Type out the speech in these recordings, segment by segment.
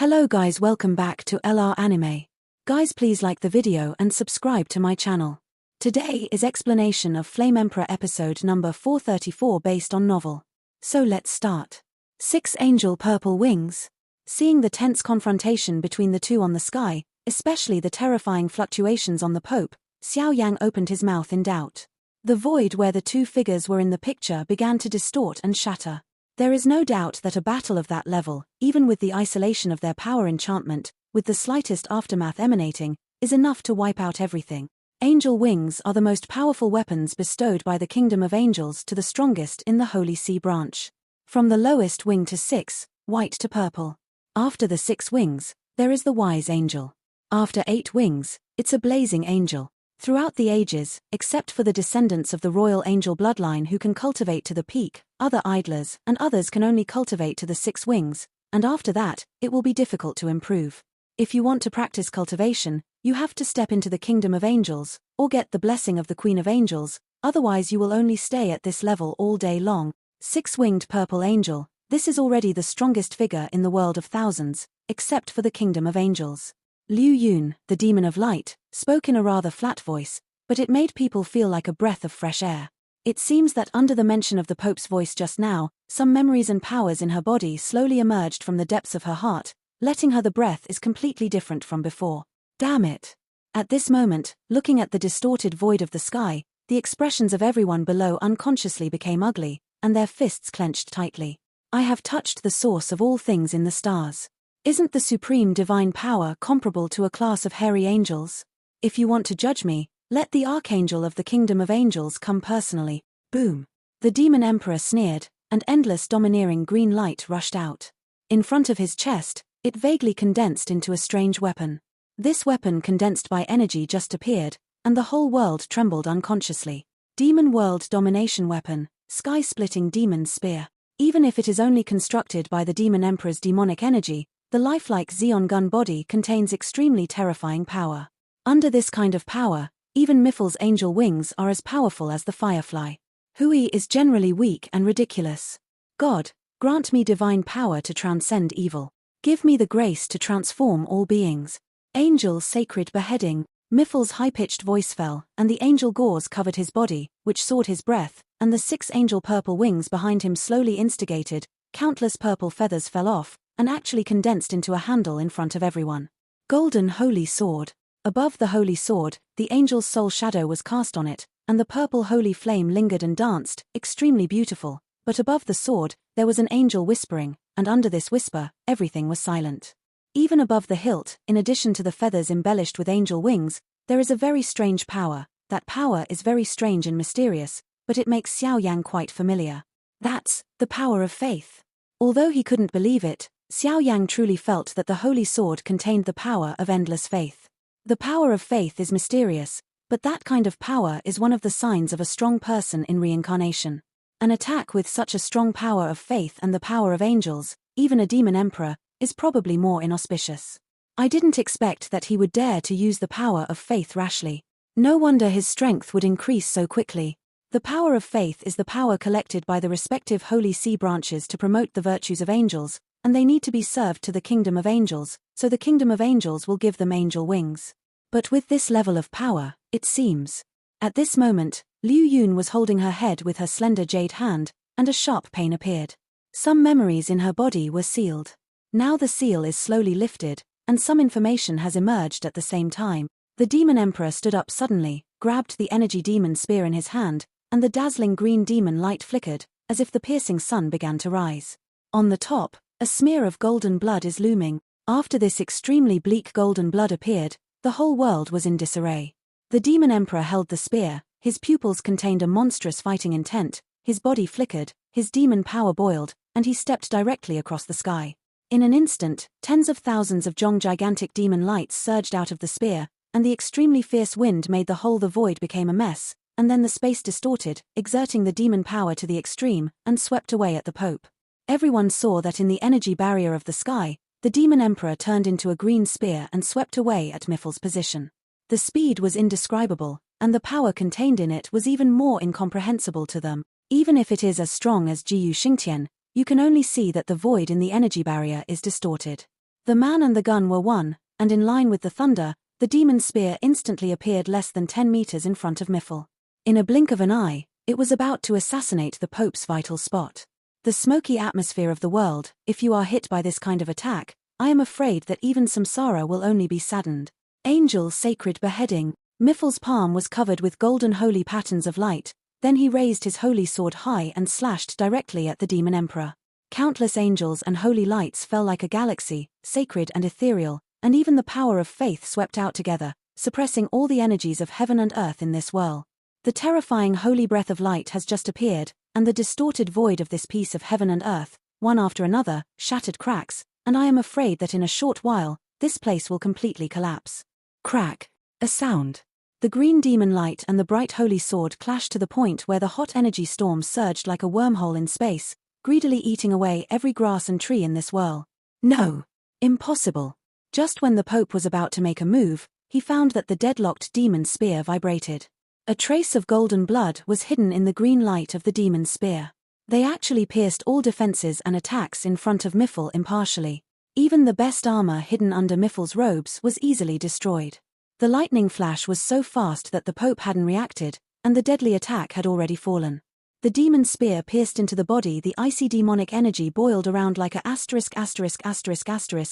Hello guys, welcome back to LR Anime. Guys, please like the video and subscribe to my channel. Today is explanation of Flame Emperor episode number 434 based on novel. So let's start. 6 Angel Purple Wings. Seeing the tense confrontation between the two on the sky, especially the terrifying fluctuations on the Pope, Xiao Yan opened his mouth in doubt. The void where the two figures were in the picture began to distort and shatter. There is no doubt that a battle of that level, even with the isolation of their power enchantment, with the slightest aftermath emanating, is enough to wipe out everything. Angel wings are the most powerful weapons bestowed by the kingdom of angels to the strongest in the Holy Sea branch. From the lowest wing to 6, white to purple. After the 6 wings, there is the wise angel. After 8 wings, it's a blazing angel. Throughout the ages, except for the descendants of the royal angel bloodline who can cultivate to the peak, other idlers and others can only cultivate to the 6 wings, and after that, it will be difficult to improve. If you want to practice cultivation, you have to step into the kingdom of angels, or get the blessing of the Queen of Angels, otherwise you will only stay at this level all day long. 6-winged purple angel, this is already the strongest figure in the world of thousands, except for the kingdom of angels. Liu Yun, the demon of light, spoke in a rather flat voice, but it made people feel like a breath of fresh air. It seems that under the mention of the Pope's voice just now, some memories and powers in her body slowly emerged from the depths of her heart, letting her the breath is completely different from before. Damn it! At this moment, looking at the distorted void of the sky, the expressions of everyone below unconsciously became ugly, and their fists clenched tightly. I have touched the source of all things in the stars. Isn't the supreme divine power comparable to a class of hairy angels? If you want to judge me, let the archangel of the kingdom of angels come personally. Boom. The demon emperor sneered, and endless domineering green light rushed out. In front of his chest, it vaguely condensed into a strange weapon. This weapon condensed by energy just appeared, and the whole world trembled unconsciously. Demon world domination weapon, sky-splitting demon spear. Even if it is only constructed by the demon emperor's demonic energy, the lifelike Xeon gun body contains extremely terrifying power. Under this kind of power, even Miffel's angel wings are as powerful as the firefly. Hui is generally weak and ridiculous. God, grant me divine power to transcend evil. Give me the grace to transform all beings. Angel sacred beheading. Miffel's high-pitched voice fell, and the angel gauze covered his body, which sought his breath, and the 6 angel purple wings behind him slowly instigated. Countless purple feathers fell off, and actually condensed into a handle in front of everyone. Golden holy sword. Above the holy sword, the angel's soul shadow was cast on it, and the purple holy flame lingered and danced, extremely beautiful, but above the sword, there was an angel whispering, and under this whisper, everything was silent. Even above the hilt, in addition to the feathers embellished with angel wings, there is a very strange power. That power is very strange and mysterious, but it makes Xiao Yan quite familiar. That's the power of faith. Although he couldn't believe it, Xiao Yan truly felt that the holy sword contained the power of endless faith. The power of faith is mysterious, but that kind of power is one of the signs of a strong person in reincarnation. An attack with such a strong power of faith and the power of angels, even a demon emperor, is probably more inauspicious. I didn't expect that he would dare to use the power of faith rashly. No wonder his strength would increase so quickly. The power of faith is the power collected by the respective Holy Sea branches to promote the virtues of angels, and they need to be served to the kingdom of angels, so the kingdom of angels will give them angel wings. But with this level of power, it seems. At this moment, Liu Yun was holding her head with her slender jade hand, and a sharp pain appeared. Some memories in her body were sealed. Now the seal is slowly lifted, and some information has emerged at the same time. The demon emperor stood up suddenly, grabbed the energy demon spear in his hand, and the dazzling green demon light flickered, as if the piercing sun began to rise. On the top, a smear of golden blood is looming. After this extremely bleak golden blood appeared, the whole world was in disarray. The demon emperor held the spear, his pupils contained a monstrous fighting intent, his body flickered, his demon power boiled, and he stepped directly across the sky. In an instant, tens of thousands of gigantic demon lights surged out of the spear, and the extremely fierce wind made the void became a mess, and then the space distorted, exerting the demon power to the extreme, and swept away at the Pope. Everyone saw that in the energy barrier of the sky, the demon emperor turned into a green spear and swept away at Miffel's position. The speed was indescribable, and the power contained in it was even more incomprehensible to them. Even if it is as strong as Jiu Xingtian, you can only see that the void in the energy barrier is distorted. The man and the gun were one, and in line with the thunder, the demon spear instantly appeared less than 10 meters in front of Miffle. In a blink of an eye, it was about to assassinate the Pope's vital spot. The smoky atmosphere of the world, if you are hit by this kind of attack, I am afraid that even samsara will only be saddened. Angel sacred beheading. Miffle's palm was covered with golden holy patterns of light, then he raised his holy sword high and slashed directly at the demon emperor. Countless angels and holy lights fell like a galaxy, sacred and ethereal, and even the power of faith swept out together, suppressing all the energies of heaven and earth in this whirl. The terrifying holy breath of light has just appeared, and the distorted void of this piece of heaven and earth, one after another, shattered cracks, and I am afraid that in a short while, this place will completely collapse. Crack. A sound. The green demon light and the bright holy sword clashed to the point where the hot energy storm surged like a wormhole in space, greedily eating away every grass and tree in this whirl. No! Impossible! Just when the Pope was about to make a move, he found that the deadlocked demon spear vibrated. A trace of golden blood was hidden in the green light of the demon spear. They actually pierced all defenses and attacks in front of Miffle impartially. Even the best armor hidden under Miffle's robes was easily destroyed. The lightning flash was so fast that the Pope hadn't reacted, and the deadly attack had already fallen. The demon spear pierced into the body. The icy demonic energy boiled around like a ******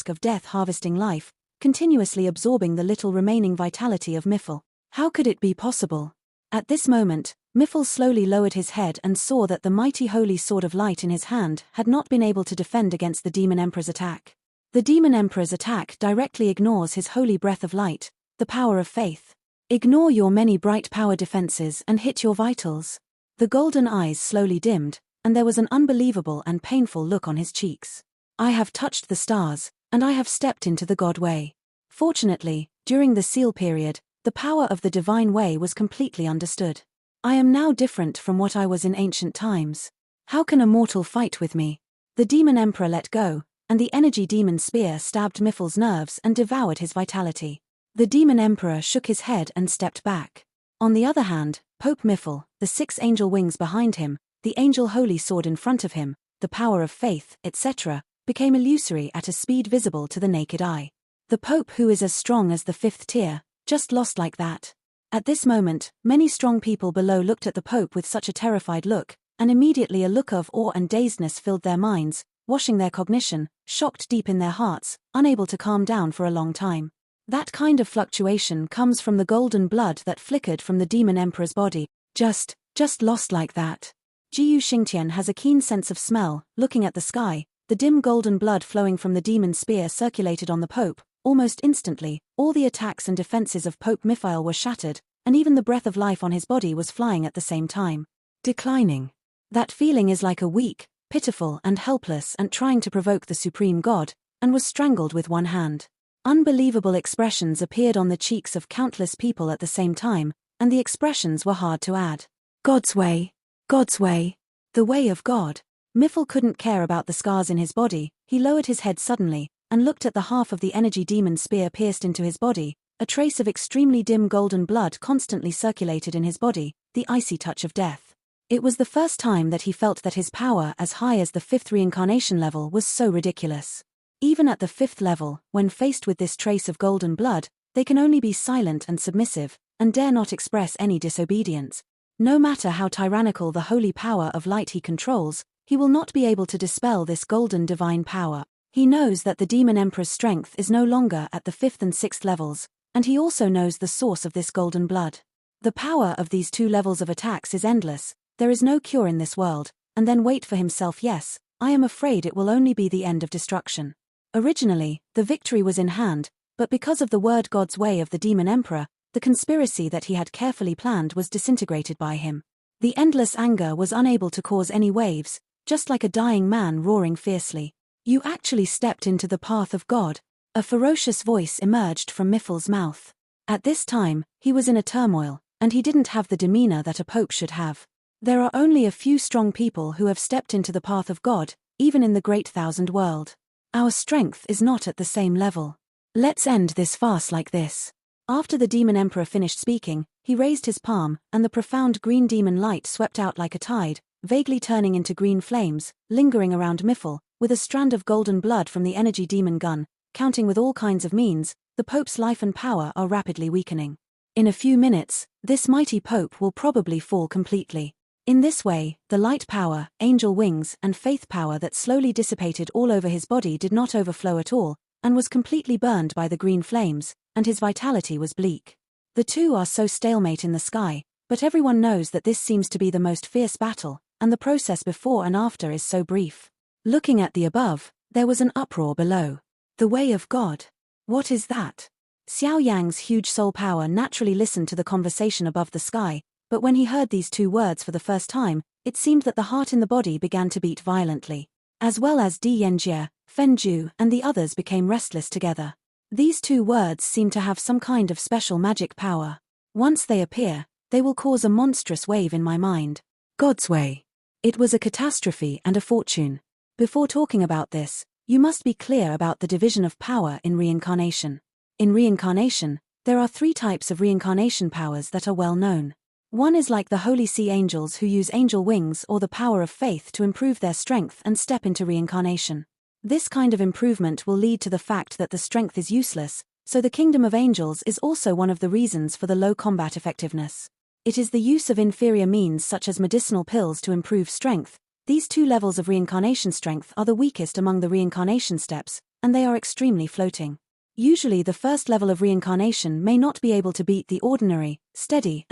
of death harvesting life, continuously absorbing the little remaining vitality of Miffle. How could it be possible? At this moment, Miffle slowly lowered his head and saw that the mighty holy sword of light in his hand had not been able to defend against the demon emperor's attack. The demon emperor's attack directly ignores his holy breath of light, the power of faith. Ignore your many bright power defenses and hit your vitals. The golden eyes slowly dimmed, and there was an unbelievable and painful look on his cheeks. I have touched the stars, and I have stepped into the God way. Fortunately, during the seal period, the power of the divine way was completely understood. I am now different from what I was in ancient times. How can a mortal fight with me? The demon emperor let go, and the energy demon spear stabbed Miffle's nerves and devoured his vitality. The demon emperor shook his head and stepped back. On the other hand, Pope Miffle, the 6 angel wings behind him, the angel holy sword in front of him, the power of faith, etc., became illusory at a speed visible to the naked eye. The Pope, who is as strong as the 5th tier, just lost like that. At this moment, many strong people below looked at the Pope with such a terrified look, and immediately a look of awe and dazedness filled their minds, washing their cognition, shocked deep in their hearts, unable to calm down for a long time. That kind of fluctuation comes from the golden blood that flickered from the demon emperor's body. Just lost like that. Jiu Xingtian has a keen sense of smell. Looking at the sky, the dim golden blood flowing from the demon spear circulated on the Pope. Almost instantly, all the attacks and defenses of Pope Miffle were shattered, and even the breath of life on his body was flying at the same time. Declining. That feeling is like a weak, pitiful and helpless ant trying to provoke the supreme God, and was strangled with one hand. Unbelievable expressions appeared on the cheeks of countless people at the same time, and the expressions were hard to add. God's way. God's way. The way of God. Miffle couldn't care about the scars in his body. He lowered his head suddenly, and looked at the half of the energy demon spear pierced into his body. A trace of extremely dim golden blood constantly circulated in his body, the icy touch of death. It was the first time that he felt that his power as high as the 5th reincarnation level was so ridiculous. Even at the 5th level, when faced with this trace of golden blood, they can only be silent and submissive, and dare not express any disobedience. No matter how tyrannical the holy power of light he controls, he will not be able to dispel this golden divine power. He knows that the demon emperor's strength is no longer at the 5th and 6th levels, and he also knows the source of this golden blood. The power of these 2 levels of attacks is endless. There is no cure in this world, and then wait for himself. Yes, I am afraid it will only be the end of destruction. Originally, the victory was in hand, but because of the word God's way of the demon emperor, the conspiracy that he had carefully planned was disintegrated by him. The endless anger was unable to cause any waves, just like a dying man roaring fiercely. You actually stepped into the path of God. A ferocious voice emerged from Miffle's mouth. At this time, he was in a turmoil, and he didn't have the demeanor that a pope should have. There are only a few strong people who have stepped into the path of God, even in the great thousand world. Our strength is not at the same level. Let's end this farce like this. After the demon emperor finished speaking, he raised his palm, and the profound green demon light swept out like a tide, vaguely turning into green flames, lingering around Miffle. With a strand of golden blood from the energy demon gun, counting with all kinds of means, the Pope's life and power are rapidly weakening. In a few minutes, this mighty Pope will probably fall completely. In this way, the light power, angel wings, and faith power that slowly dissipated all over his body did not overflow at all, and was completely burned by the green flames, and his vitality was bleak. The two are so stalemate in the sky, but everyone knows that this seems to be the most fierce battle, and the process before and after is so brief. Looking at the above, there was an uproar below. The way of God. What is that? Xiao Yang's huge soul power naturally listened to the conversation above the sky, but when he heard these two words for the first time, it seemed that the heart in the body began to beat violently. As well as Di Yanjie, Fenju, and the others became restless together. These two words seem to have some kind of special magic power. Once they appear, they will cause a monstrous wave in my mind. God's way. It was a catastrophe and a fortune. Before talking about this, you must be clear about the division of power in reincarnation. In reincarnation, there are 3 types of reincarnation powers that are well known. One is like the Holy Sea angels who use angel wings or the power of faith to improve their strength and step into reincarnation. This kind of improvement will lead to the fact that the strength is useless, so the kingdom of angels is also one of the reasons for the low combat effectiveness. It is the use of inferior means such as medicinal pills to improve strength. These 2 levels of reincarnation strength are the weakest among the reincarnation steps, and they are extremely floating. Usually the first level of reincarnation may not be able to beat the ordinary, steady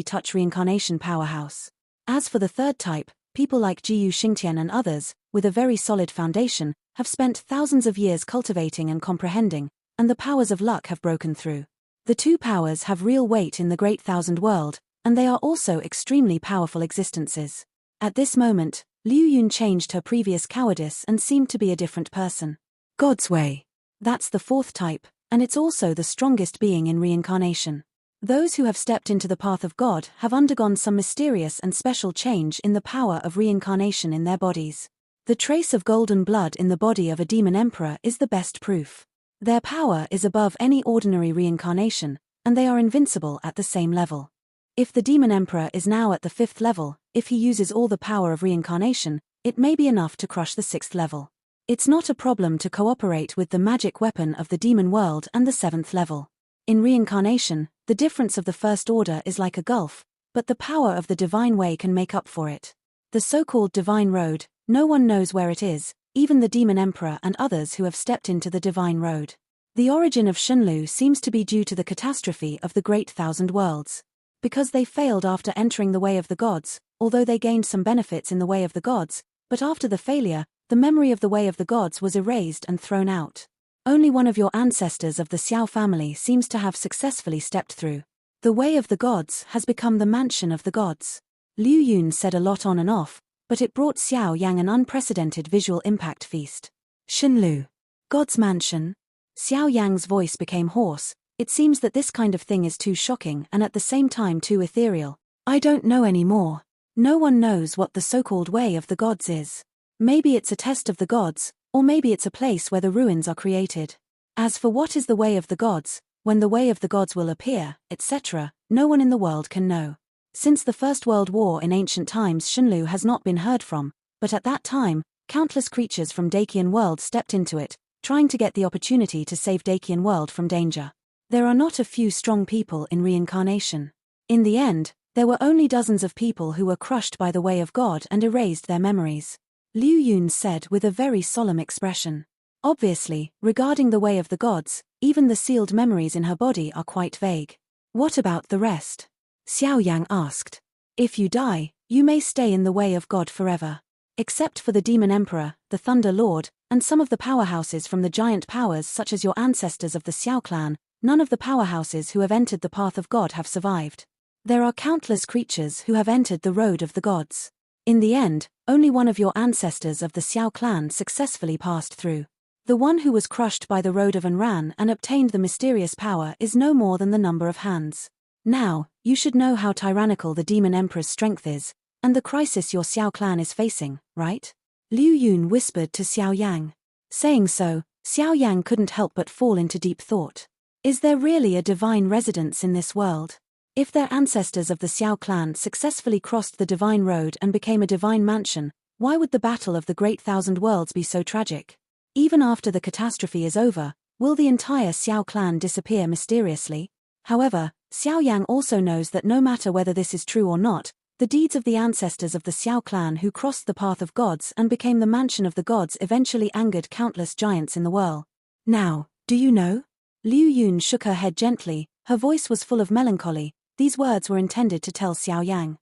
touch reincarnation powerhouse. As for the third type, people like Jiyu Xingtian and others, with a very solid foundation, have spent thousands of years cultivating and comprehending, and the powers of luck have broken through. The 2 powers have real weight in the Great Thousand World, and they are also extremely powerful existences. At this moment, Liu Yun changed her previous cowardice and seemed to be a different person. God's way. That's the 4th type, and it's also the strongest being in reincarnation. Those who have stepped into the path of God have undergone some mysterious and special change in the power of reincarnation in their bodies. The trace of golden blood in the body of a demon emperor is the best proof. Their power is above any ordinary reincarnation, and they are invincible at the same level. If the demon emperor is now at the 5th level, if he uses all the power of reincarnation, it may be enough to crush the 6th level. It's not a problem to cooperate with the magic weapon of the demon world and the 7th level. In reincarnation, the difference of the first order is like a gulf, but the power of the divine way can make up for it. The so-called divine road, no one knows where it is, even the demon emperor and others who have stepped into the divine road. The origin of Shenlu seems to be due to the catastrophe of the Great Thousand Worlds. Because they failed after entering the way of the gods, although they gained some benefits in the way of the gods, but after the failure, the memory of the way of the gods was erased and thrown out. Only one of your ancestors of the Xiao family seems to have successfully stepped through. The way of the gods has become the mansion of the gods. Liu Yun said a lot on and off, but it brought Xiao Yang an unprecedented visual impact feast. Shenlu. God's mansion? Xiao Yang's voice became hoarse. It seems that this kind of thing is too shocking and at the same time too ethereal. I don't know anymore. No one knows what the so-called way of the gods is. Maybe it's a test of the gods, or maybe it's a place where the ruins are created. As for what is the way of the gods, when the way of the gods will appear, etc., no one in the world can know. Since the First World War in ancient times, Shenlu has not been heard from, but at that time, countless creatures from Dakian world stepped into it, trying to get the opportunity to save Dakian world from danger. There are not a few strong people in reincarnation. In the end, there were only dozens of people who were crushed by the way of God and erased their memories. Liu Yun said with a very solemn expression. Obviously, regarding the way of the gods, even the sealed memories in her body are quite vague. What about the rest? Xiao Yang asked. If you die, you may stay in the way of God forever. Except for the Demon Emperor, the Thunder Lord, and some of the powerhouses from the giant powers such as your ancestors of the Xiao clan, none of the powerhouses who have entered the path of God have survived. There are countless creatures who have entered the road of the gods. In the end, only one of your ancestors of the Xiao clan successfully passed through. The one who was crushed by the road of Anran and obtained the mysterious power is no more than the number of hands. Now, you should know how tyrannical the Demon Emperor's strength is, and the crisis your Xiao clan is facing, right? Liu Yun whispered to Xiao Yang. Saying so, Xiao Yang couldn't help but fall into deep thought. Is there really a divine residence in this world? If their ancestors of the Xiao clan successfully crossed the divine road and became a divine mansion, why would the battle of the Great Thousand Worlds be so tragic? Even after the catastrophe is over, Will the entire Xiao clan disappear mysteriously? However, Xiao Yang also knows that no matter whether this is true or not, the deeds of the ancestors of the Xiao clan who crossed the path of gods and became the mansion of the gods eventually angered countless giants in the world. Now, do you know? Liu Yun shook her head gently, her voice was full of melancholy. These words were intended to tell Xiao Yang.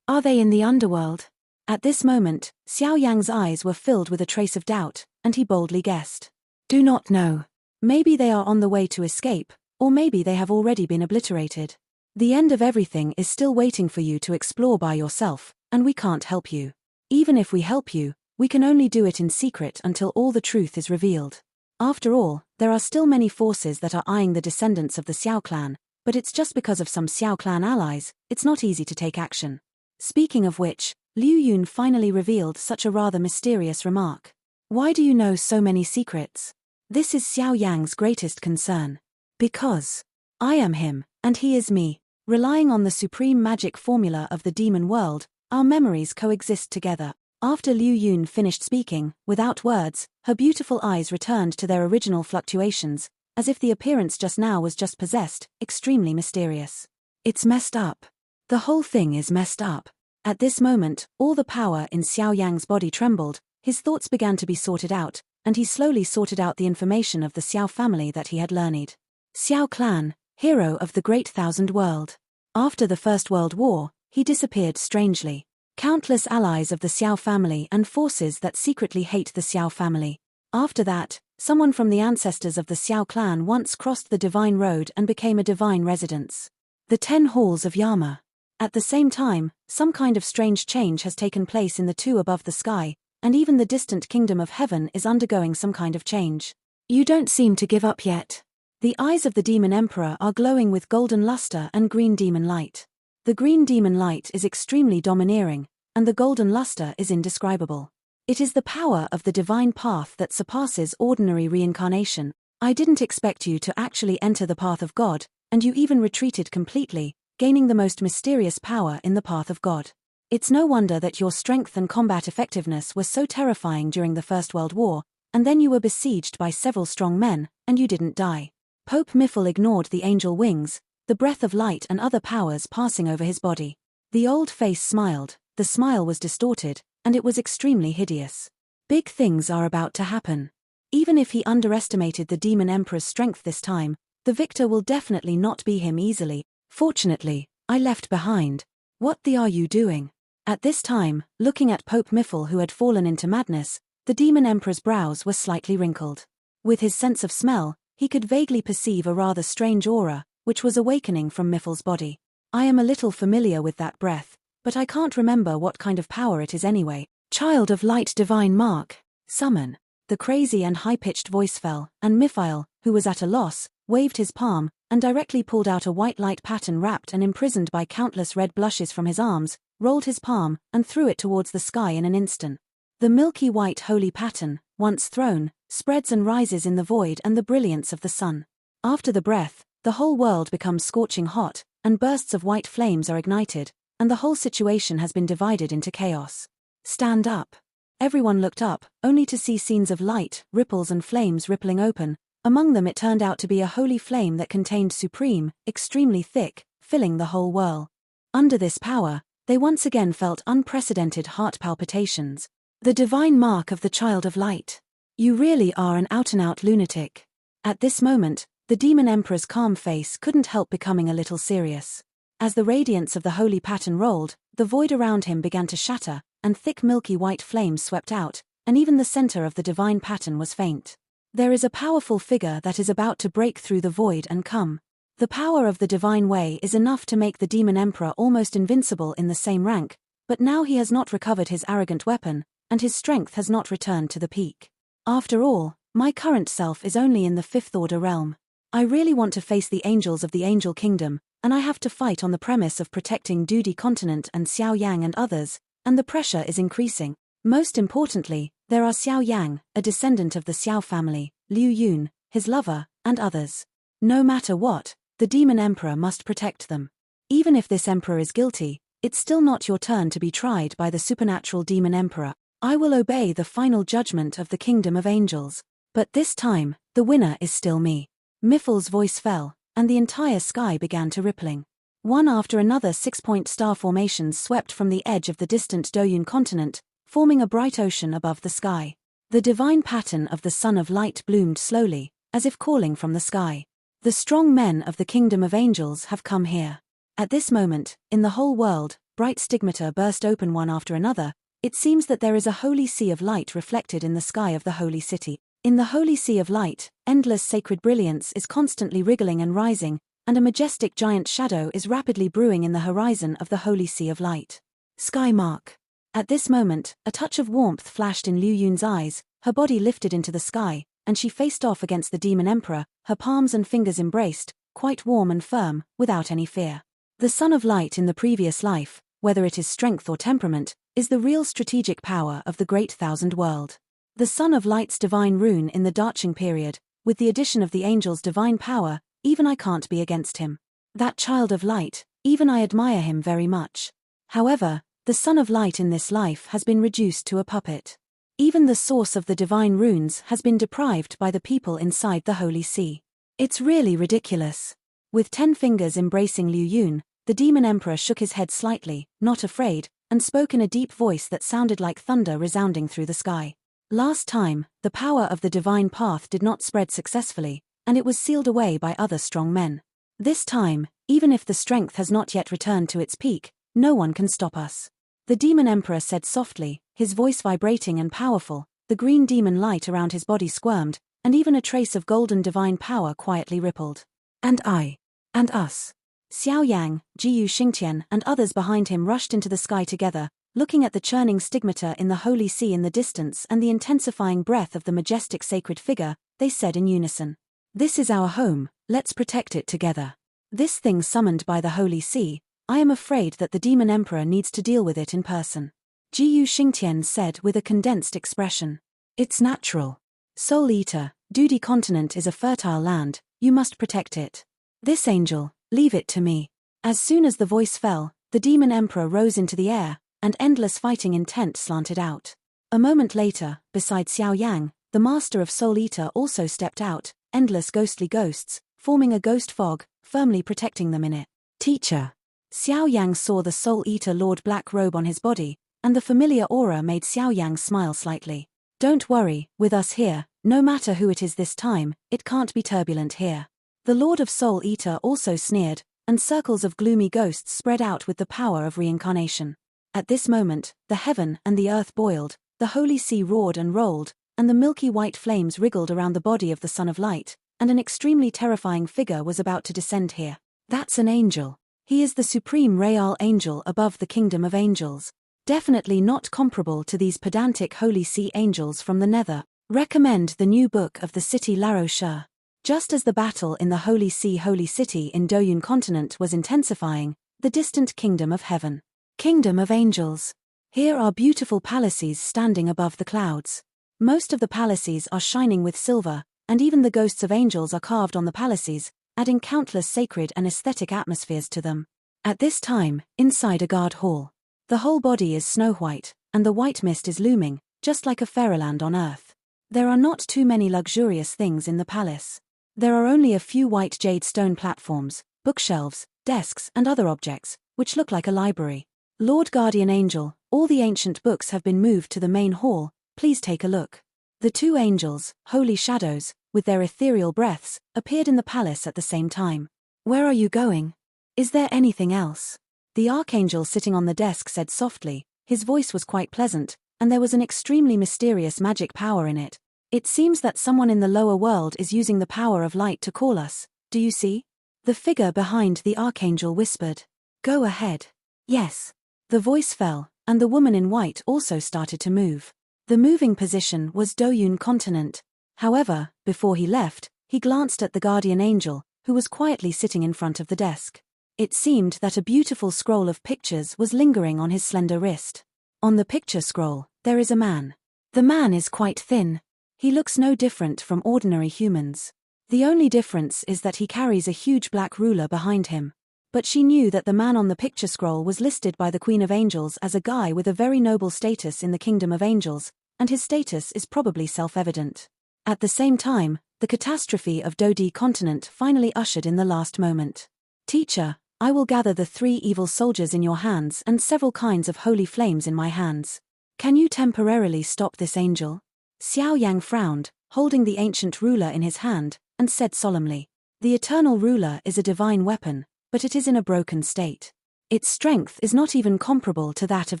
Are they in the underworld? At this moment, Xiao Yang's eyes were filled with a trace of doubt, and he boldly guessed. Do not know. Maybe they are on the way to escape, or maybe they have already been obliterated. The end of everything is still waiting for you to explore by yourself, and we can't help you. Even if we help you, we can only do it in secret until all the truth is revealed. After all, there are still many forces that are eyeing the descendants of the Xiao clan, but it's just because of some Xiao clan allies, it's not easy to take action. Speaking of which, Liu Yun finally revealed such a rather mysterious remark. Why do you know so many secrets? This is Xiao Yang's greatest concern. Because I am him, and he is me. Relying on the supreme magic formula of the demon world, our memories coexist together. After Liu Yun finished speaking, without words, her beautiful eyes returned to their original fluctuations, as if the appearance just now was just possessed, extremely mysterious. It's messed up. The whole thing is messed up. At this moment, all the power in Xiao Yang's body trembled, his thoughts began to be sorted out, and he slowly sorted out the information of the Xiao family that he had learned. Xiao clan, hero of the Great Thousand World. After the First World War, he disappeared strangely. Countless allies of the Xiao family and forces that secretly hate the Xiao family. After that, someone from the ancestors of the Xiao clan once crossed the divine road and became a divine residence. The 10 halls of Yama. At the same time, some kind of strange change has taken place in the two above the sky, and even the distant kingdom of heaven is undergoing some kind of change. You don't seem to give up yet. The eyes of the demon emperor are glowing with golden luster and green demon light. The green demon light is extremely domineering, and the golden luster is indescribable. It is the power of the divine path that surpasses ordinary reincarnation. I didn't expect you to actually enter the path of God, and you even retreated completely, gaining the most mysterious power in the path of God. It's no wonder that your strength and combat effectiveness were so terrifying during the First World War, and then you were besieged by several strong men, and you didn't die. Pope Miffle ignored the angel wings, the breath of light and other powers passing over his body. The old face smiled, the smile was distorted, and it was extremely hideous. Big things are about to happen. Even if he underestimated the demon emperor's strength this time, the victor will definitely not be him easily. Fortunately, I left behind. What are you doing? At this time, looking at Pope Miffle who had fallen into madness, the demon emperor's brows were slightly wrinkled. With his sense of smell, he could vaguely perceive a rather strange aura, which was awakening from Miffle's body. I am a little familiar with that breath, but I can't remember what kind of power it is anyway. Child of light divine mark. Summon. The crazy and high-pitched voice fell, and Miphael, who was at a loss, waved his palm, and directly pulled out a white light pattern wrapped and imprisoned by countless red blushes from his arms, rolled his palm, and threw it towards the sky in an instant. The milky white holy pattern, once thrown, spreads and rises in the void and the brilliance of the sun. After the breath, the whole world becomes scorching hot, and bursts of white flames are ignited, and the whole situation has been divided into chaos. Stand up. Everyone looked up, only to see scenes of light, ripples and flames rippling open. Among them it turned out to be a holy flame that contained supreme, extremely thick, filling the whole world. Under this power, they once again felt unprecedented heart palpitations. The divine mark of the child of light. You really are an out-and-out lunatic. At this moment, the demon emperor's calm face couldn't help becoming a little serious. As the radiance of the holy pattern rolled, the void around him began to shatter, and thick milky white flames swept out, and even the center of the divine pattern was faint. There is a powerful figure that is about to break through the void and come. The power of the divine way is enough to make the demon emperor almost invincible in the same rank, but now he has not recovered his arrogant weapon, and his strength has not returned to the peak. After all, my current self is only in the fifth order realm. I really want to face the angels of the angel kingdom, and I have to fight on the premise of protecting Dudi continent and Xiao Yang and others, and the pressure is increasing. Most importantly, there are Xiao Yang, a descendant of the Xiao family, Liu Yun, his lover, and others. No matter what, the demon emperor must protect them. Even if this emperor is guilty, it's still not your turn to be tried by the supernatural demon emperor. I will obey the final judgment of the kingdom of angels. But this time, The winner is still me. Miffel's voice fell, and the entire sky began to rippling. One after another 6-point star formations swept from the edge of the distant Doyun continent, forming a bright ocean above the sky. The divine pattern of the Son of Light bloomed slowly, as if calling from the sky. The strong men of the kingdom of angels have come here. At this moment, in the whole world, bright stigmata burst open one after another. It seems that there is a holy sea of light reflected in the sky of the holy city. In the holy sea of light, endless sacred brilliance is constantly wriggling and rising, and a majestic giant shadow is rapidly brewing in the horizon of the holy sea of light. Sky mark. At this moment, a touch of warmth flashed in Liu Yun's eyes, her body lifted into the sky, and she faced off against the demon emperor, her palms and fingers embraced, quite warm and firm, without any fear. The Son of Light in the previous life, whether it is strength or temperament, is the real strategic power of the Great Thousand World. The Son of Light's divine rune in the Darching period, with the addition of the angel's divine power, even I can't be against him. That child of light, even I admire him very much. However, the Son of Light in this life has been reduced to a puppet. Even the source of the divine runes has been deprived by the people inside the Holy See. It's really ridiculous. With 10 fingers embracing Liu Yun, the demon emperor shook his head slightly, not afraid, and spoke in a deep voice that sounded like thunder resounding through the sky. Last time, the power of the divine path did not spread successfully, and it was sealed away by other strong men. This time, even if the strength has not yet returned to its peak, no one can stop us. The demon emperor said softly, his voice vibrating and powerful. The green demon light around his body squirmed, and even a trace of golden divine power quietly rippled. And I. And us. Xiao Yang, Jiyu Xingtian and others behind him rushed into the sky together, looking at the churning stigmata in the holy sea in the distance and the intensifying breath of the majestic sacred figure. They said in unison. This is our home, let's protect it together. This thing summoned by the holy sea, I am afraid that the demon emperor needs to deal with it in person. Jiyu Xingtian said with a condensed expression. It's natural. Soul Eater, Dudi continent is a fertile land, you must protect it. This angel, leave it to me. As soon as the voice fell, the demon emperor rose into the air, and endless fighting intent slanted out. A moment later, beside Xiao Yang, the master of Soul Eater also stepped out, endless ghostly ghosts, forming a ghost fog, firmly protecting them in it. Teacher. Xiao Yang saw the Soul Eater Lord black robe on his body, and the familiar aura made Xiao Yang smile slightly. Don't worry, with us here, no matter who it is this time, it can't be turbulent here. The Lord of Soul Eater also sneered, and circles of gloomy ghosts spread out with the power of reincarnation. At this moment, the heaven and the earth boiled, the holy sea roared and rolled, and the milky white flames wriggled around the body of the Son of Light, and an extremely terrifying figure was about to descend here. That's an angel. He is the supreme Real angel above the kingdom of angels. Definitely not comparable to these pedantic holy sea angels from the nether. Recommend the new book of the city La Rochelle. Just as the battle in the holy holy city in Doyun continent was intensifying, the distant kingdom of heaven. Kingdom of angels. Here are beautiful palaces standing above the clouds. Most of the palaces are shining with silver, and even the ghosts of angels are carved on the palaces, adding countless sacred and aesthetic atmospheres to them. At this time, inside a guard hall. The whole body is snow white, and the white mist is looming, just like a fairyland on earth. There are not too many luxurious things in the palace. There are only a few white jade stone platforms, bookshelves, desks and other objects, which look like a library. Lord Guardian Angel, all the ancient books have been moved to the main hall, please take a look. The two angels, holy shadows, with their ethereal breaths, appeared in the palace at the same time. Where are you going? Is there anything else? The archangel sitting on the desk said softly, his voice was quite pleasant, and there was an extremely mysterious magic power in it. It seems that someone in the lower world is using the power of light to call us, do you see? The figure behind the archangel whispered. Go ahead. Yes. The voice fell, and the woman in white also started to move. The moving position was Doyun continent. However, before he left, he glanced at the guardian angel, who was quietly sitting in front of the desk. It seemed that a beautiful scroll of pictures was lingering on his slender wrist. On the picture scroll, there is a man. The man is quite thin. He looks no different from ordinary humans. The only difference is that he carries a huge black ruler behind him. But she knew that the man on the picture scroll was listed by the Queen of Angels as a guy with a very noble status in the Kingdom of Angels, and his status is probably self-evident. At the same time, the catastrophe of Dodi continent finally ushered in the last moment. Teacher, I will gather the 3 evil soldiers in your hands and several kinds of holy flames in my hands. Can you temporarily stop this angel? Xiao Yan frowned, holding the ancient ruler in his hand, and said solemnly, the eternal ruler is a divine weapon, but it is in a broken state. Its strength is not even comparable to that of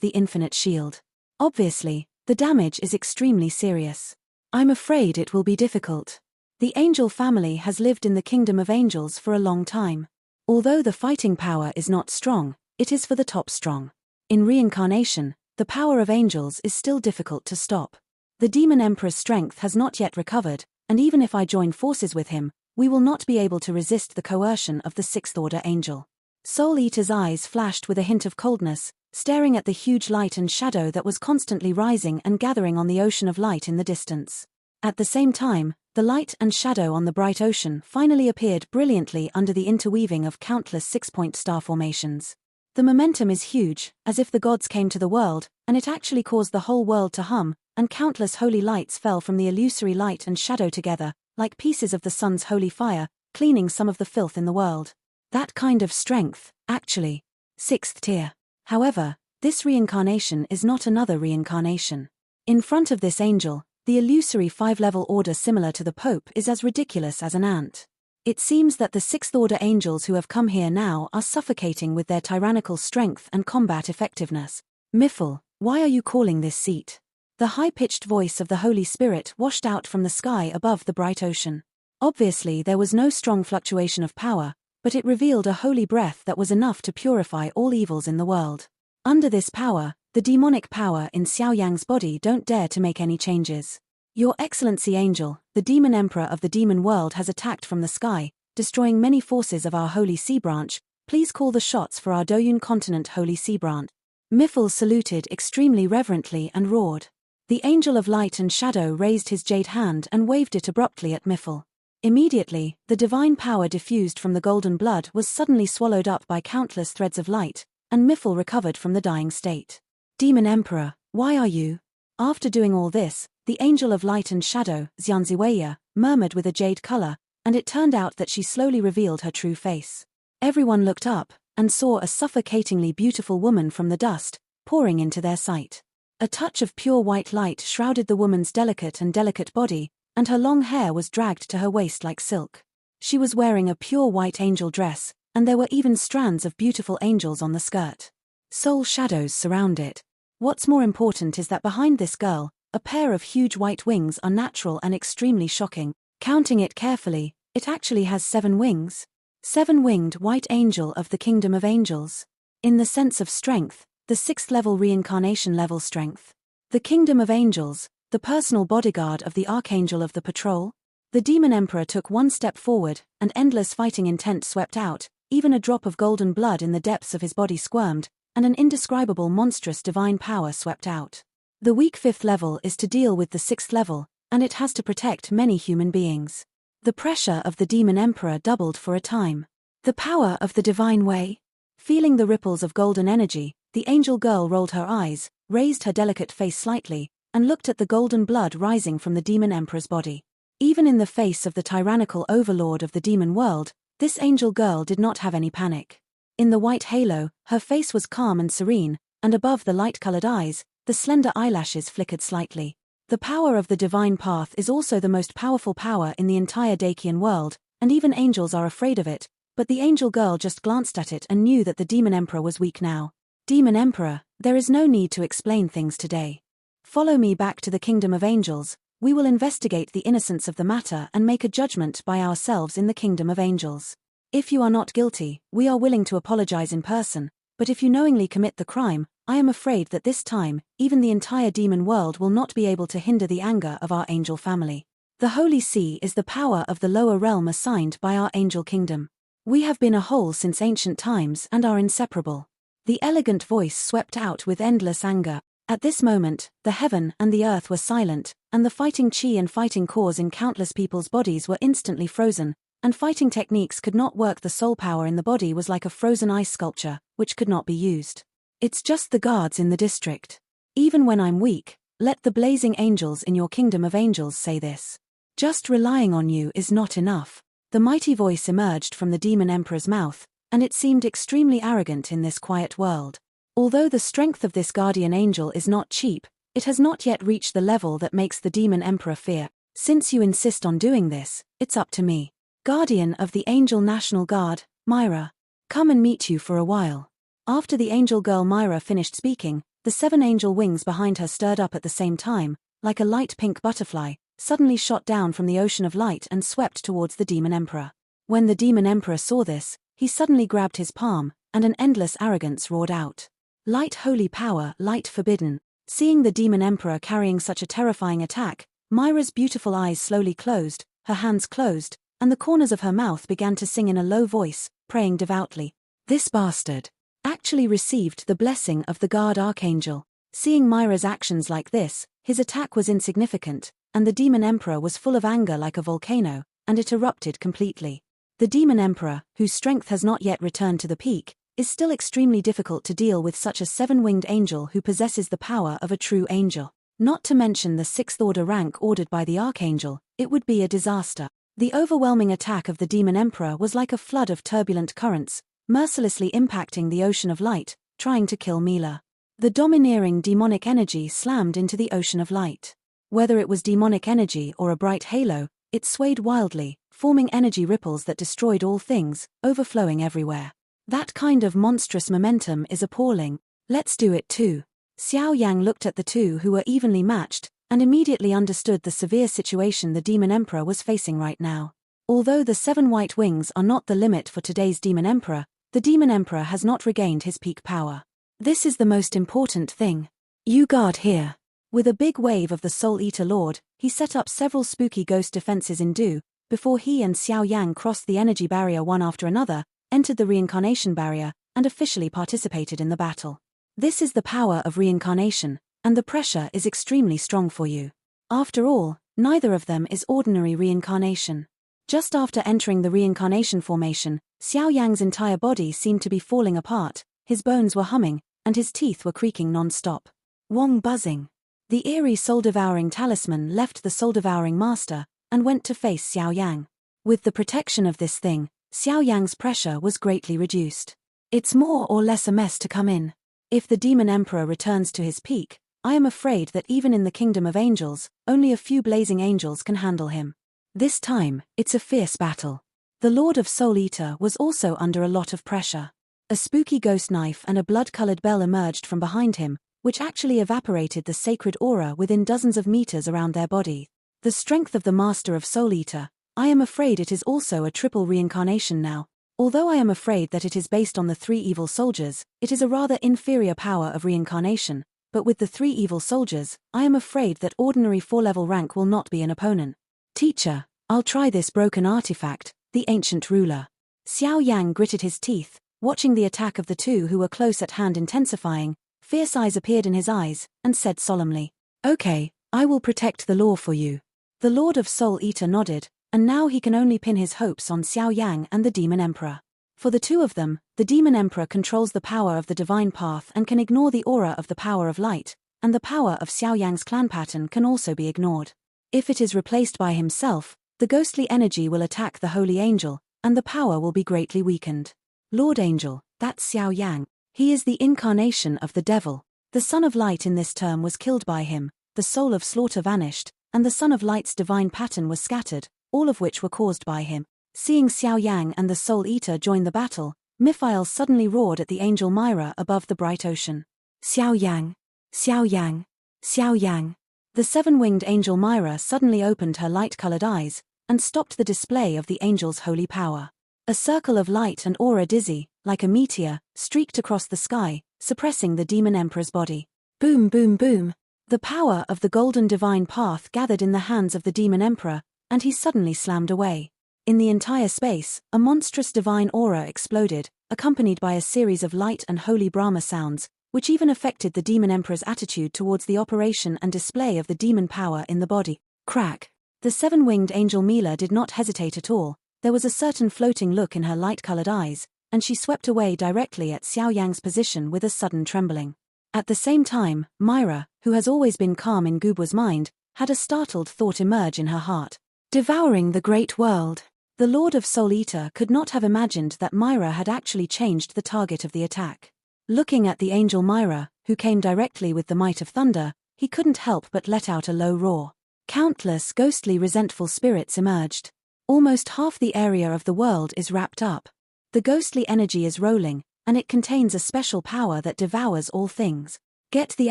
the infinite shield. Obviously, the damage is extremely serious. I'm afraid it will be difficult. The angel family has lived in the kingdom of angels for a long time. Although the fighting power is not strong, it is for the top strong. In reincarnation, the power of angels is still difficult to stop. The demon emperor's strength has not yet recovered, and even if I join forces with him, we will not be able to resist the coercion of the 6th order angel. Soul Eater's eyes flashed with a hint of coldness, staring at the huge light and shadow that was constantly rising and gathering on the ocean of light in the distance. At the same time, the light and shadow on the bright ocean finally appeared brilliantly under the interweaving of countless 6-point star formations. The momentum is huge, as if the gods came to the world, and it actually caused the whole world to hum, and countless holy lights fell from the illusory light and shadow together, like pieces of the sun's holy fire, cleaning some of the filth in the world. That kind of strength, actually. 6th tier. However, this reincarnation is not another reincarnation. In front of this angel, the illusory 5-level order similar to the Pope is as ridiculous as an ant. It seems that the 6th order angels who have come here now are suffocating with their tyrannical strength and combat effectiveness. Miffle, why are you calling this seat? The high-pitched voice of the Holy Spirit washed out from the sky above the bright ocean. Obviously there was no strong fluctuation of power, but it revealed a holy breath that was enough to purify all evils in the world. Under this power, the demonic power in Xiao Yang's body don't dare to make any changes. Your Excellency Angel, the demon emperor of the demon world has attacked from the sky, destroying many forces of our Holy Sea Branch. Please call the shots for our Doyun continent Holy Sea Branch. Miffle saluted extremely reverently and roared. The Angel of Light and Shadow raised his jade hand and waved it abruptly at Miffle. Immediately, the divine power diffused from the golden blood was suddenly swallowed up by countless threads of light, and Miffle recovered from the dying state. Demon Emperor, why are you? After doing all this, the Angel of Light and Shadow, Xianziweya, murmured with a jade color, and it turned out that she slowly revealed her true face. Everyone looked up, and saw a suffocatingly beautiful woman from the dust, pouring into their sight. A touch of pure white light shrouded the woman's delicate body, and her long hair was dragged to her waist like silk. She was wearing a pure white angel dress, and there were even strands of beautiful angels on the skirt. Soul shadows surround it. What's more important is that behind this girl, a pair of huge white wings are natural and extremely shocking. Counting it carefully, it actually has 7 wings. 7-winged white angel of the kingdom of angels. In the sense of strength, the 6th level reincarnation level strength. The kingdom of angels, the personal bodyguard of the archangel of the patrol. The demon emperor took one step forward, and endless fighting intent swept out, even a drop of golden blood in the depths of his body squirmed, and an indescribable monstrous divine power swept out. The weak 5th level is to deal with the 6th level, and it has to protect many human beings. The pressure of the demon emperor doubled for a time. The power of the divine way. Feeling the ripples of golden energy, the angel girl rolled her eyes, raised her delicate face slightly, and looked at the golden blood rising from the demon emperor's body. Even in the face of the tyrannical overlord of the demon world, this angel girl did not have any panic. In the white halo, her face was calm and serene, and above the light-colored eyes, the slender eyelashes flickered slightly. The power of the divine path is also the most powerful power in the entire Dakian world, and even angels are afraid of it, but the angel girl just glanced at it and knew that the demon emperor was weak now. Demon Emperor, there is no need to explain things today. Follow me back to the kingdom of angels. We will investigate the innocence of the matter and make a judgment by ourselves in the kingdom of angels. If you are not guilty, we are willing to apologize in person, but if you knowingly commit the crime, I am afraid that this time, even the entire demon world will not be able to hinder the anger of our angel family. The Holy Sea is the power of the lower realm assigned by our angel kingdom. We have been a whole since ancient times and are inseparable. The elegant voice swept out with endless anger. At this moment, the heaven and the earth were silent, and the fighting chi and fighting cores in countless people's bodies were instantly frozen, and fighting techniques could not work. The soul power in the body was like a frozen ice sculpture, which could not be used. It's just the guards in the district. Even when I'm weak, let the blazing angels in your kingdom of angels say this. Just relying on you is not enough. The mighty voice emerged from the Demon Emperor's mouth, and it seemed extremely arrogant in this quiet world. Although the strength of this guardian angel is not cheap, it has not yet reached the level that makes the Demon Emperor fear. Since you insist on doing this, it's up to me. Guardian of the Angel National Guard, Myra. Come and meet you for a while. After the angel girl Myra finished speaking, the 7 angel wings behind her stirred up at the same time, like a light pink butterfly, suddenly shot down from the ocean of light and swept towards the Demon Emperor. When the Demon Emperor saw this, he suddenly grabbed his palm, and an endless arrogance roared out. Light holy power, light forbidden. Seeing the Demon Emperor carrying such a terrifying attack, Myra's beautiful eyes slowly closed, her hands closed, and the corners of her mouth began to sing in a low voice, praying devoutly. This bastard actually received the blessing of the guard archangel. Seeing Myra's actions like this, his attack was insignificant, and the Demon Emperor was full of anger like a volcano, and it erupted completely. The Demon Emperor, whose strength has not yet returned to the peak, is still extremely difficult to deal with such a 7-winged angel who possesses the power of a true angel. Not to mention the 6th order rank ordered by the archangel, it would be a disaster. The overwhelming attack of the Demon Emperor was like a flood of turbulent currents, mercilessly impacting the ocean of light, trying to kill Mila. The domineering demonic energy slammed into the ocean of light. Whether it was demonic energy or a bright halo, it swayed wildly, forming energy ripples that destroyed all things, overflowing everywhere. That kind of monstrous momentum is appalling. Let's do it too. Xiao Yang looked at the two who were evenly matched, and immediately understood the severe situation the Demon Emperor was facing right now. Although the 7 white wings are not the limit for today's Demon Emperor, the Demon Emperor has not regained his peak power. This is the most important thing. You guard here. With a big wave of the Soul Eater Lord, he set up several spooky ghost defenses in Du, before he and Xiao Yang crossed the energy barrier one after another, entered the reincarnation barrier, and officially participated in the battle. This is the power of reincarnation, and the pressure is extremely strong for you. After all, neither of them is ordinary reincarnation. Just after entering the reincarnation formation, Xiao Yang's entire body seemed to be falling apart, his bones were humming, and his teeth were creaking non-stop. Wong buzzing. The eerie soul-devouring talisman left the soul-devouring master, and went to face Xiao Yang. With the protection of this thing, Xiao Yang's pressure was greatly reduced. It's more or less a mess to come in. If the Demon Emperor returns to his peak, I am afraid that even in the kingdom of angels, only a few blazing angels can handle him. This time, it's a fierce battle. The Lord of Soul Eater was also under a lot of pressure. A spooky ghost knife and a blood-colored bell emerged from behind him, which actually evaporated the sacred aura within dozens of meters around their body. The strength of the Master of Soul Eater, I am afraid it is also a triple reincarnation now. Although I am afraid that it is based on the 3 evil soldiers, it is a rather inferior power of reincarnation, but with the 3 evil soldiers, I am afraid that ordinary 4-level rank will not be an opponent. Teacher, I'll try this broken artifact, the ancient ruler. Xiao Yang gritted his teeth, watching the attack of the two who were close at hand intensifying. Fierce eyes appeared in his eyes, and said solemnly, "Okay, I will protect the law for you." The Lord of Soul Eater nodded, and now he can only pin his hopes on Xiao Yang and the Demon Emperor. For the two of them, the Demon Emperor controls the power of the divine path and can ignore the aura of the power of light, and the power of Xiao Yang's clan pattern can also be ignored. If it is replaced by himself, the ghostly energy will attack the holy angel, and the power will be greatly weakened. Lord Angel, that's Xiao Yang. He is the incarnation of the devil. The Son of Light in this term was killed by him, the Soul of Slaughter vanished, and the Son of Light's divine pattern was scattered, all of which were caused by him. Seeing Xiao Yang and the Soul Eater join the battle, Miphael suddenly roared at the angel Myra above the bright ocean. Xiao Yang! Xiao Yang! Xiao Yang! The 7-winged angel Myra suddenly opened her light-colored eyes, and stopped the display of the angel's holy power. A circle of light and aura dizzy, like a meteor, streaked across the sky, suppressing the Demon Emperor's body. Boom boom boom! The power of the golden divine path gathered in the hands of the Demon Emperor, and he suddenly slammed away. In the entire space, a monstrous divine aura exploded, accompanied by a series of light and holy Brahma sounds, which even affected the Demon Emperor's attitude towards the operation and display of the demon power in the body. Crack! The 7-winged angel Mila did not hesitate at all. There was a certain floating look in her light-colored eyes, and she swept away directly at Xiao Yang's position with a sudden trembling. At the same time, Myra, who has always been calm in Gubo's mind, had a startled thought emerge in her heart. Devouring the great world. The Lord of Soul Eater could not have imagined that Myra had actually changed the target of the attack. Looking at the angel Myra, who came directly with the might of thunder, he couldn't help but let out a low roar. Countless ghostly resentful spirits emerged. Almost half the area of the world is wrapped up. The ghostly energy is rolling, and it contains a special power that devours all things. Get thee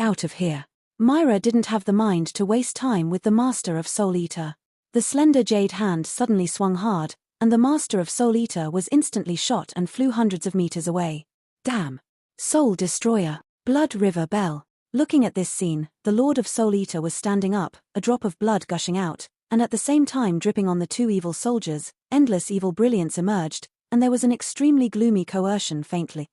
out of here. Myra didn't have the mind to waste time with the Master of Soul Eater. The slender jade hand suddenly swung hard, and the Master of Soul Eater was instantly shot and flew hundreds of meters away. Damn! Soul Destroyer! Blood River Bell! Looking at this scene, the Lord of Soul Eater was standing up, a drop of blood gushing out, and at the same time dripping on the two evil soldiers. Endless evil brilliance emerged, and there was an extremely gloomy coercion faintly.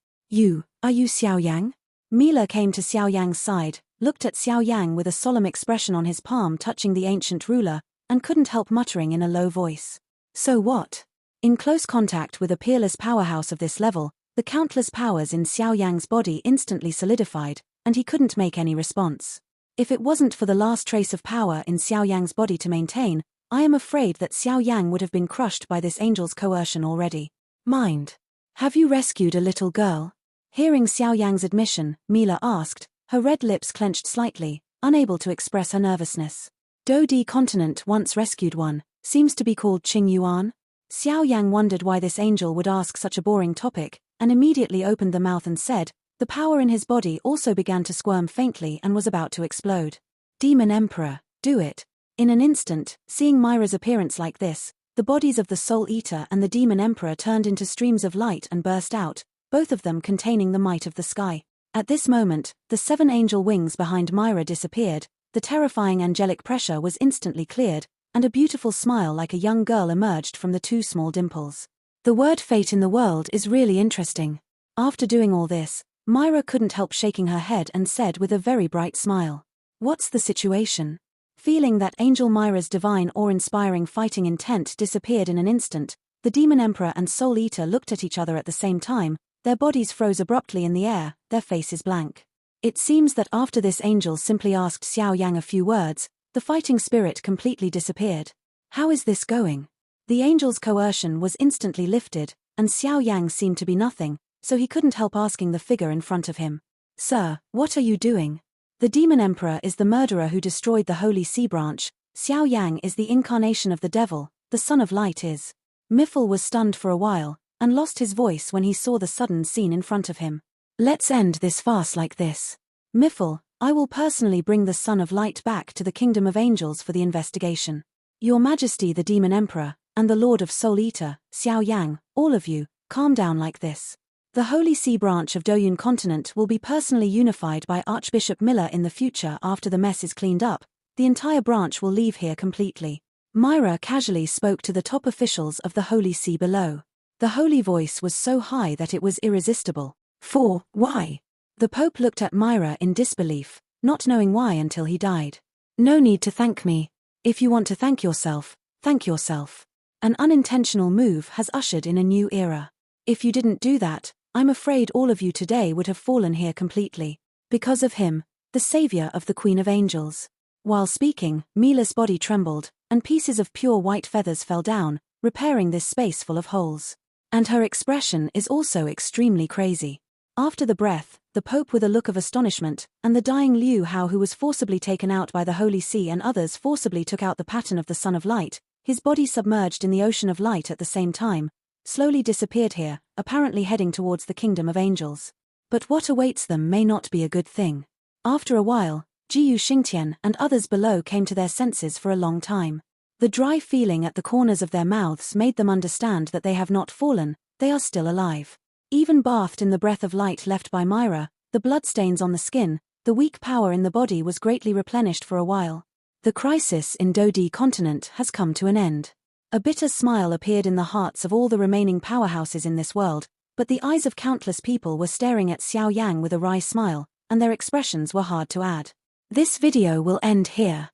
Are you Xiao Yang? Mila came to Xiao Yang's side, looked at Xiao Yang with a solemn expression on his palm touching the ancient ruler, and couldn't help muttering in a low voice. So what? In close contact with a peerless powerhouse of this level, the countless powers in Xiao Yang's body instantly solidified, and he couldn't make any response. If it wasn't for the last trace of power in Xiao Yang's body to maintain, I am afraid that Xiao Yang would have been crushed by this angel's coercion already. Mind. Have you rescued a little girl? Hearing Xiao Yang's admission, Mila asked, her red lips clenched slightly, unable to express her nervousness. Dodi continent once rescued one, seems to be called Qing Yuan. Xiao Yang wondered why this angel would ask such a boring topic, and immediately opened the mouth and said, the power in his body also began to squirm faintly and was about to explode. Demon Emperor, do it. In an instant, seeing Myra's appearance like this, the bodies of the Soul Eater and the Demon Emperor turned into streams of light and burst out, both of them containing the might of the sky. At this moment, the 7 angel wings behind Myra disappeared, the terrifying angelic pressure was instantly cleared, and a beautiful smile like a young girl emerged from the 2 small dimples. The word fate in the world is really interesting. After doing all this, Myra couldn't help shaking her head and said with a very bright smile, "What's the situation?" Feeling that Angel Myra's divine awe-inspiring fighting intent disappeared in an instant, the Demon Emperor and Soul Eater looked at each other at the same time, their bodies froze abruptly in the air, their faces blank. It seems that after this angel simply asked Xiao Yang a few words, the fighting spirit completely disappeared. How is this going? The angel's coercion was instantly lifted, and Xiao Yang seemed to be nothing, so he couldn't help asking the figure in front of him. Sir, what are you doing? The Demon Emperor is the murderer who destroyed the Holy Sea branch, Xiao Yang is the incarnation of the devil, the Son of Light is. Miffle was stunned for a while, and lost his voice when he saw the sudden scene in front of him. Let's end this farce like this. Miffle, I will personally bring the Son of Light back to the Kingdom of Angels for the investigation. Your Majesty the Demon Emperor, and the Lord of Soul Eater, Xiao Yang, all of you, calm down like this. The Holy Sea branch of Doyun continent will be personally unified by Archbishop Miller in the future after the mess is cleaned up. The entire branch will leave here completely. Myra casually spoke to the top officials of the Holy See below. The holy voice was so high that it was irresistible. Why? The Pope looked at Myra in disbelief, not knowing why until he died. No need to thank me. If you want to thank yourself, thank yourself. An unintentional move has ushered in a new era. If you didn't do that, I'm afraid all of you today would have fallen here completely. Because of him, the savior of the Queen of Angels. While speaking, Mila's body trembled, and pieces of pure white feathers fell down, repairing this space full of holes. And her expression is also extremely crazy. After the breath, the Pope with a look of astonishment, and the dying Liu Hao who was forcibly taken out by the Holy See and others forcibly took out the pattern of the Son of Light, his body submerged in the ocean of light at the same time, slowly disappeared here, apparently heading towards the Kingdom of Angels. But what awaits them may not be a good thing. After a while, Jiyu Xingtian and others below came to their senses for a long time. The dry feeling at the corners of their mouths made them understand that they have not fallen, they are still alive. Even bathed in the breath of light left by Myra, the bloodstains on the skin, the weak power in the body was greatly replenished for a while. The crisis in Dodi continent has come to an end. A bitter smile appeared in the hearts of all the remaining powerhouses in this world, but the eyes of countless people were staring at Xiao Yang with a wry smile, and their expressions were hard to add. This video will end here.